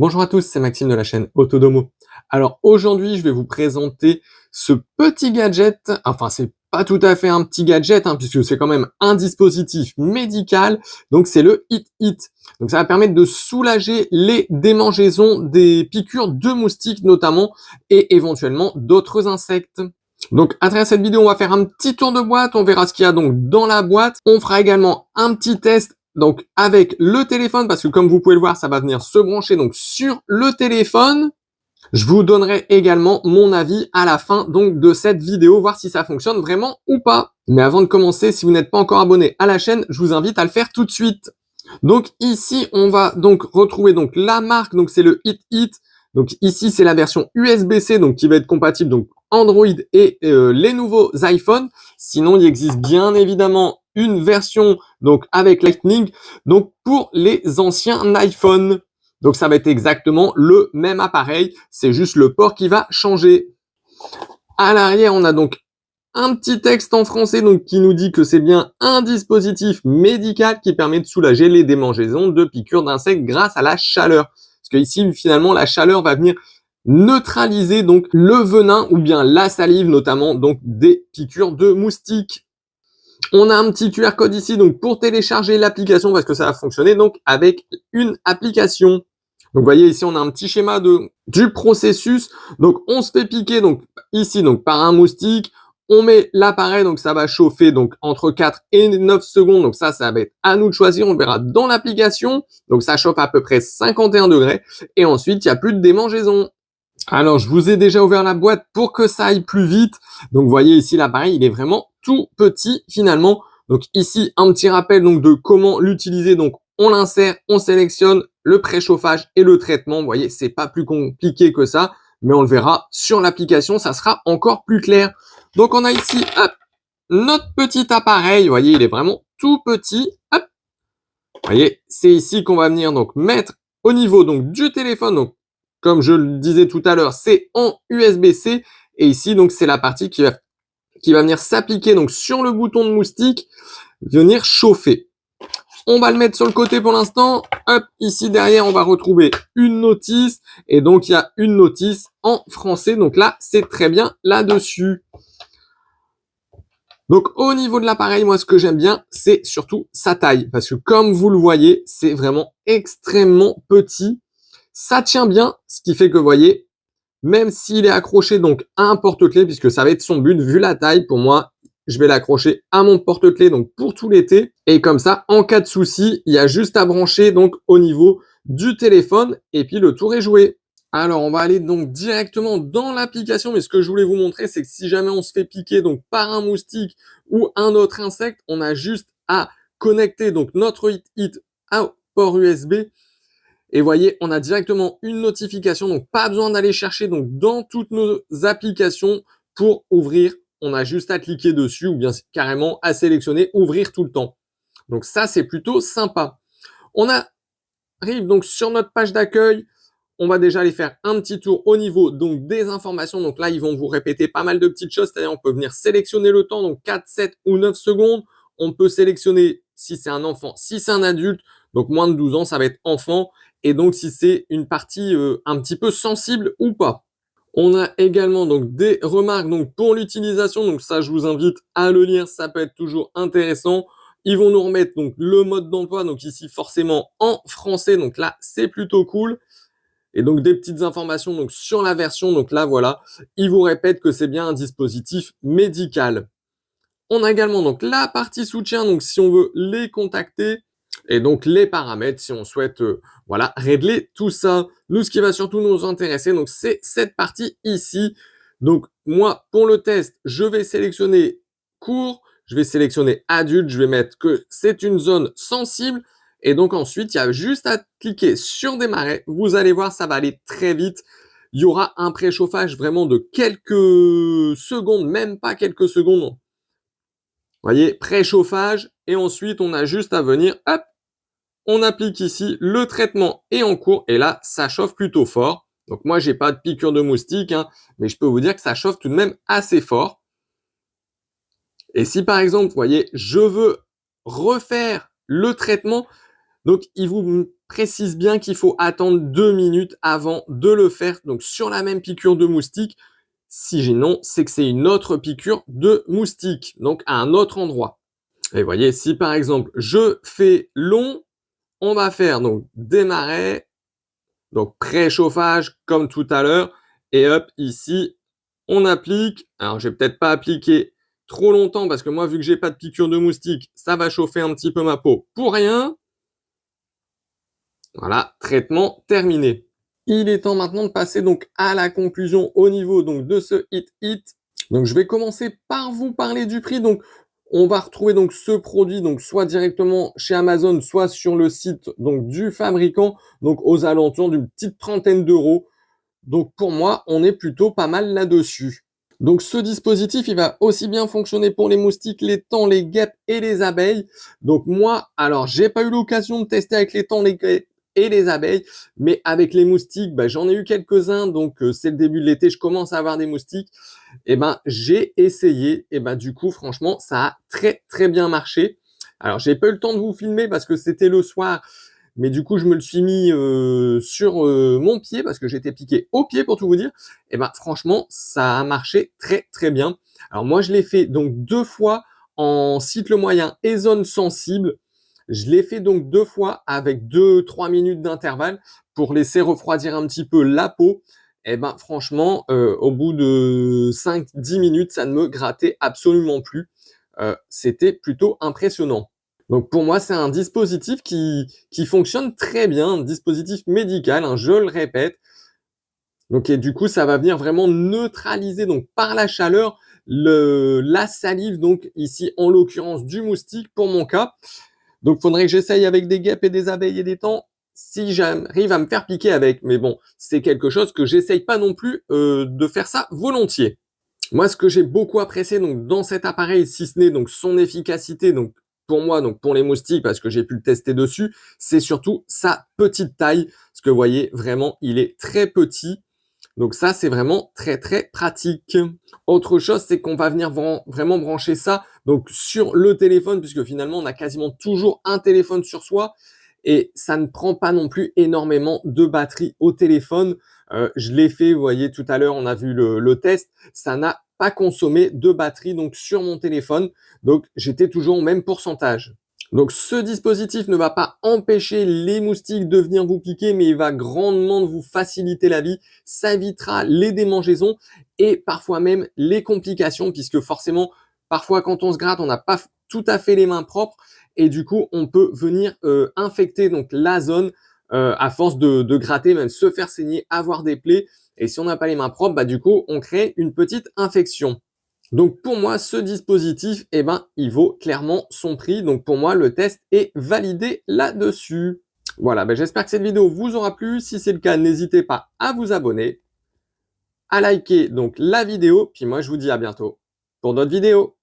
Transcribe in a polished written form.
Bonjour à tous, c'est Maxime de la chaîne Autodomo. Alors aujourd'hui, je vais vous présenter ce petit gadget. Enfin, c'est pas tout à fait un petit gadget, puisque c'est quand même un dispositif médical. Donc c'est le HitHit. Donc ça va permettre de soulager les démangeaisons des piqûres de moustiques notamment et éventuellement d'autres insectes. Donc à travers cette vidéo, on va faire un petit tour de boîte. On verra ce qu'il y a donc dans la boîte. On fera également un petit test donc avec le téléphone, parce que comme vous pouvez le voir, ça va venir se brancher donc sur le téléphone. Je vous donnerai également mon avis à la fin donc de cette vidéo, voir si ça fonctionne vraiment ou pas. Mais avant de commencer, si vous n'êtes pas encore abonné à la chaîne, je vous invite à le faire tout de suite. Donc ici, on va donc retrouver donc la marque, donc c'est le HitHit. Donc ici, c'est la version USB-C, donc qui va être compatible donc Android et les nouveaux iPhones. Sinon, il existe bien évidemment une version donc avec Lightning, donc pour les anciens iPhones. Donc ça va être exactement le même appareil, c'est juste le port qui va changer. À l'arrière, on a donc un petit texte en français donc qui nous dit que c'est bien un dispositif médical qui permet de soulager les démangeaisons de piqûres d'insectes grâce à la chaleur. Parce que ici, finalement, la chaleur va venir neutraliser donc le venin ou bien la salive notamment donc des piqûres de moustiques. On a un petit QR code ici donc pour télécharger l'application parce que ça va fonctionner donc avec une application. Donc vous voyez ici on a un petit schéma du processus. Donc on se fait piquer donc ici donc par un moustique. On met l'appareil, donc ça va chauffer donc entre 4 et 9 secondes. Donc ça va être à nous de choisir. On verra dans l'application. Donc ça chauffe à peu près 51 degrés. Et ensuite, il n'y a plus de démangeaison. Alors, je vous ai déjà ouvert la boîte pour que ça aille plus vite. Donc, vous voyez ici l'appareil, il est vraiment tout petit finalement. Donc ici, un petit rappel donc de comment l'utiliser. Donc, on l'insère, on sélectionne le préchauffage et le traitement. Vous voyez, c'est pas plus compliqué que ça, mais on le verra sur l'application, ça sera encore plus clair. Donc, on a ici hop, notre petit appareil. Vous voyez, il est vraiment tout petit. Hop. Vous voyez, c'est ici qu'on va venir donc mettre au niveau donc du téléphone. Donc, comme je le disais tout à l'heure, c'est en USB-C. Et ici, donc, c'est la partie qui va venir s'appliquer donc sur le bouton de moustique, venir chauffer. On va le mettre sur le côté pour l'instant. Hop, ici derrière, on va retrouver une notice. Et donc, il y a une notice en français. Donc là, c'est très bien là-dessus. Donc, au niveau de l'appareil, moi, ce que j'aime bien, c'est surtout sa taille. Parce que comme vous le voyez, c'est vraiment extrêmement petit. Ça tient bien, ce qui fait que, vous voyez, même s'il est accroché donc à un porte-clés, puisque ça va être son but, vu la taille, pour moi, je vais l'accrocher à mon porte-clés donc pour tout l'été. Et comme ça, en cas de souci, il y a juste à brancher donc au niveau du téléphone et puis le tour est joué. Alors, on va aller donc directement dans l'application, mais ce que je voulais vous montrer, c'est que si jamais on se fait piquer donc par un moustique ou un autre insecte, on a juste à connecter donc notre HitHit à port USB. Et voyez, on a directement une notification, donc pas besoin d'aller chercher donc dans toutes nos applications pour ouvrir. On a juste à cliquer dessus ou bien carrément à sélectionner ouvrir tout le temps. Donc ça, c'est plutôt sympa. On arrive donc sur notre page d'accueil. On va déjà aller faire un petit tour au niveau donc des informations. Donc là, ils vont vous répéter pas mal de petites choses. C'est-à-dire, on peut venir sélectionner le temps, donc 4, 7 ou 9 secondes. On peut sélectionner si c'est un enfant, si c'est un adulte. Donc moins de 12 ans, ça va être enfant. Et donc si c'est une partie un petit peu sensible ou pas. On a également donc des remarques donc pour l'utilisation. Donc ça, je vous invite à le lire. Ça peut être toujours intéressant. Ils vont nous remettre donc le mode d'emploi. Donc ici, forcément en français. Donc là, c'est plutôt cool. Et donc des petites informations donc sur la version. Donc là, voilà, ils vous répètent que c'est bien un dispositif médical. On a également donc la partie soutien, donc si on veut les contacter, et donc les paramètres si on souhaite voilà, régler tout ça. Nous, ce qui va surtout nous intéresser, donc c'est cette partie ici. Donc moi, pour le test, je vais sélectionner court, je vais sélectionner adulte, je vais mettre que c'est une zone sensible. Et donc ensuite, il y a juste à cliquer sur démarrer. Vous allez voir, ça va aller très vite. Il y aura un préchauffage vraiment de quelques secondes, même pas quelques secondes. Vous voyez, préchauffage. Et ensuite, on a juste à venir, hop, on applique ici, le traitement est en cours. Et là, ça chauffe plutôt fort. Donc moi, j'ai pas de piqûre de moustique, mais je peux vous dire que ça chauffe tout de même assez fort. Et si par exemple, vous voyez, je veux refaire le traitement, donc il vous précise bien qu'il faut attendre 2 minutes avant de le faire, donc sur la même piqûre de moustique. Sinon, c'est que c'est une autre piqûre de moustique, donc à un autre endroit. Et vous voyez, si par exemple, je fais long, on va faire donc démarrer, donc préchauffage comme tout à l'heure, et hop, ici, on applique. Alors, je vais peut-être pas appliquer trop longtemps parce que moi, vu que j'ai pas de piqûre de moustique, ça va chauffer un petit peu ma peau pour rien. Voilà, traitement terminé. Il est temps maintenant de passer donc à la conclusion au niveau donc de ce hit. Donc je vais commencer par vous parler du prix. Donc on va retrouver donc ce produit donc soit directement chez Amazon, soit sur le site donc du fabricant, donc aux alentours d'une petite trentaine d'euros. Donc pour moi, on est plutôt pas mal là-dessus. Donc ce dispositif, il va aussi bien fonctionner pour les moustiques, les thons, les guêpes et les abeilles. Donc moi, alors j'ai pas eu l'occasion de tester avec les thons, les guêpes et les abeilles, mais avec les moustiques, j'en ai eu quelques-uns. Donc c'est le début de l'été, je commence à avoir des moustiques. Et j'ai essayé. Et du coup, franchement, ça a très très bien marché. Alors j'ai pas eu le temps de vous filmer parce que c'était le soir. Mais du coup, je me le suis mis sur mon pied parce que j'étais piqué au pied pour tout vous dire. Et franchement, ça a marché très très bien. Alors moi, je l'ai fait donc 2 fois en cycle moyen et zone sensible. Je l'ai fait donc 2 fois avec 2-3 minutes d'intervalle pour laisser refroidir un petit peu la peau. Et franchement, au bout de 5-10 minutes, ça ne me grattait absolument plus. C'était plutôt impressionnant. Donc pour moi, c'est un dispositif qui fonctionne très bien, un dispositif médical, je le répète. Donc et du coup, ça va venir vraiment neutraliser donc par la chaleur la salive, donc ici en l'occurrence du moustique pour mon cas. Donc faudrait que j'essaye avec des guêpes et des abeilles et des thons si j'arrive à me faire piquer avec. Mais bon, c'est quelque chose que j'essaye pas non plus de faire ça volontiers. Moi, ce que j'ai beaucoup apprécié donc dans cet appareil, si ce n'est donc son efficacité, donc pour moi, donc pour les moustiques, parce que j'ai pu le tester dessus, c'est surtout sa petite taille. Parce que vous voyez, vraiment, il est très petit. Donc ça, c'est vraiment très très pratique. Autre chose, c'est qu'on va venir vraiment brancher ça donc sur le téléphone, puisque finalement, on a quasiment toujours un téléphone sur soi. Et ça ne prend pas non plus énormément de batterie au téléphone. Je l'ai fait, vous voyez, tout à l'heure, on a vu le test. Ça n'a pas consommé de batterie donc sur mon téléphone. Donc, j'étais toujours au même pourcentage. Donc, ce dispositif ne va pas empêcher les moustiques de venir vous piquer, mais il va grandement vous faciliter la vie. Ça évitera les démangeaisons et parfois même les complications, puisque forcément, parfois, quand on se gratte, on n'a pas tout à fait les mains propres et du coup, on peut venir infecter donc la zone à force de gratter, même se faire saigner, avoir des plaies. Et si on n'a pas les mains propres, du coup, on crée une petite infection. Donc pour moi, ce dispositif, il vaut clairement son prix. Donc pour moi, le test est validé là-dessus. Voilà, j'espère que cette vidéo vous aura plu. Si c'est le cas, n'hésitez pas à vous abonner, à liker donc la vidéo. Puis moi, je vous dis à bientôt pour d'autres vidéos.